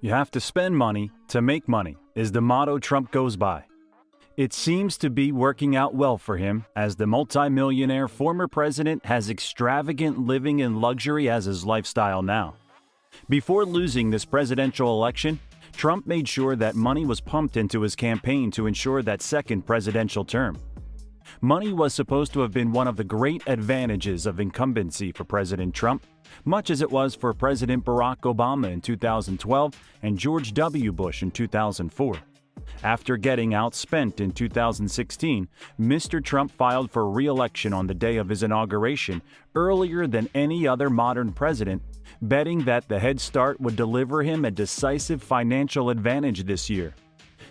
You have to spend money to make money is the motto Trump goes by. It seems to be working out well for him, as the multimillionaire former president has extravagant living and luxury as his lifestyle now. Before losing this presidential election, Trump made sure that money was pumped into his campaign to ensure that second presidential term. Money was supposed to have been one of the great advantages of incumbency for President Trump, much as it was for President Barack Obama in 2012 and George W. Bush in 2004. After getting outspent in 2016, Mr. Trump filed for re-election on the day of his inauguration earlier than any other modern president, betting that the head start would deliver him a decisive financial advantage this year.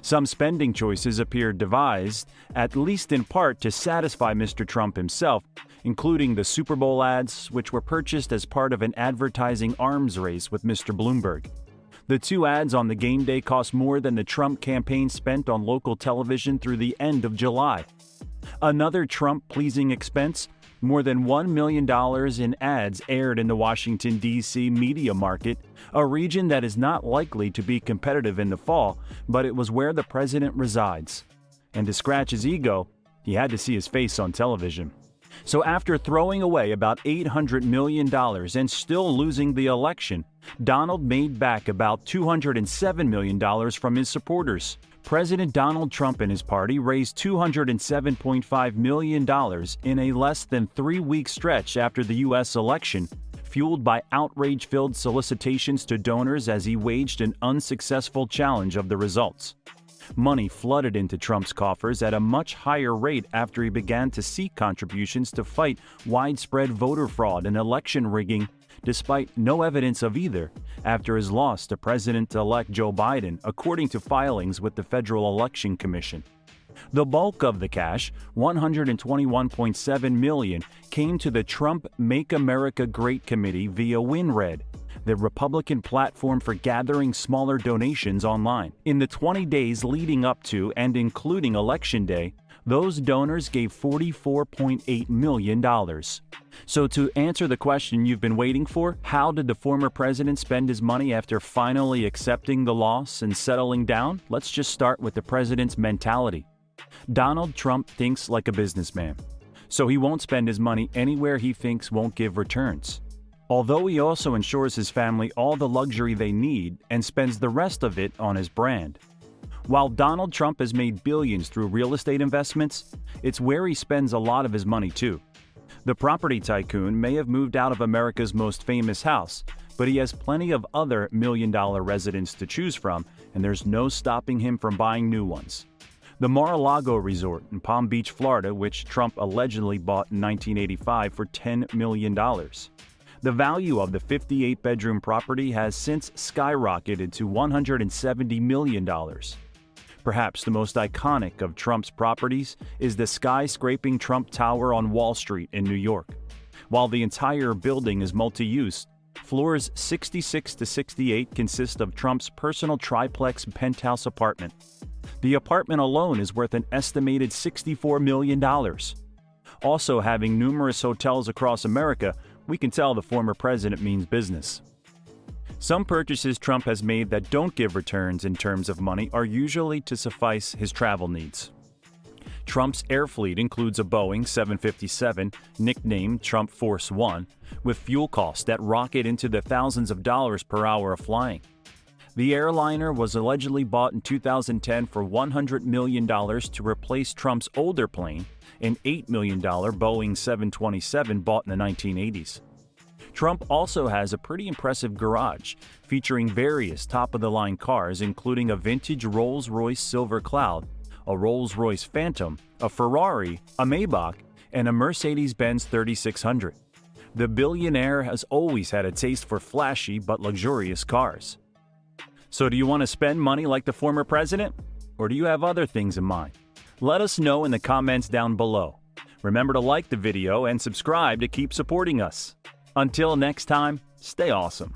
Some spending choices appeared devised, at least in part to satisfy Mr. Trump himself, including the Super Bowl ads, which were purchased as part of an advertising arms race with Mr. Bloomberg. The two ads on the game day cost more than the Trump campaign spent on local television through the end of July. Another Trump-pleasing expense, more than $1 million in ads aired in the Washington, D.C. media market, a region that is not likely to be competitive in the fall, but it was where the president resides. And to scratch his ego, he had to see his face on television. So after throwing away about $800 million and still losing the election, Donald made back about $207 million from his supporters. President Donald Trump and his party raised $207.5 million in a less than 3-week stretch after the U.S. election, fueled by outrage-filled solicitations to donors as he waged an unsuccessful challenge of the results. Money flooded into Trump's coffers at a much higher rate after he began to seek contributions to fight widespread voter fraud and election rigging, despite no evidence of either, after his loss to President-elect Joe Biden, according to filings with the Federal Election Commission. The bulk of the cash, $121.7 million, came to the Trump Make America Great Committee via WinRed, the Republican platform for gathering smaller donations online. In the 20 days leading up to and including Election Day, those donors gave $44.8 million. So to answer the question you've been waiting for, how did the former president spend his money after finally accepting the loss and settling down? Let's just start with the president's mentality. Donald Trump thinks like a businessman, so he won't spend his money anywhere he thinks won't give returns. Although he also ensures his family all the luxury they need and spends the rest of it on his brand. While Donald Trump has made billions through real estate investments, it's where he spends a lot of his money too. The property tycoon may have moved out of America's most famous house, but he has plenty of other million-dollar residents to choose from, and there's no stopping him from buying new ones. The Mar-a-Lago resort in Palm Beach, Florida, which Trump allegedly bought in 1985 for $10 million. The value of the 58-bedroom property has since skyrocketed to $170 million. Perhaps the most iconic of Trump's properties is the skyscraping Trump Tower on Wall Street in New York. While the entire building is multi-use, floors 66 to 68 consist of Trump's personal triplex penthouse apartment. The apartment alone is worth an estimated $64 million. Also having numerous hotels across America, we can tell the former president means business. Some purchases Trump has made that don't give returns in terms of money are usually to suffice his travel needs. Trump's air fleet includes a Boeing 757, nicknamed Trump Force One, with fuel costs that rocket into the thousands of dollars per hour of flying. The airliner was allegedly bought in 2010 for $100 million to replace Trump's older plane, an $8 million Boeing 727 bought in the 1980s. Trump also has a pretty impressive garage, featuring various top-of-the-line cars including a vintage Rolls-Royce Silver Cloud, a Rolls-Royce Phantom, a Ferrari, a Maybach, and a Mercedes-Benz 3600. The billionaire has always had a taste for flashy but luxurious cars. So do you want to spend money like the former president? Or do you have other things in mind? Let us know in the comments down below. Remember to like the video and subscribe to keep supporting us. Until next time, stay awesome.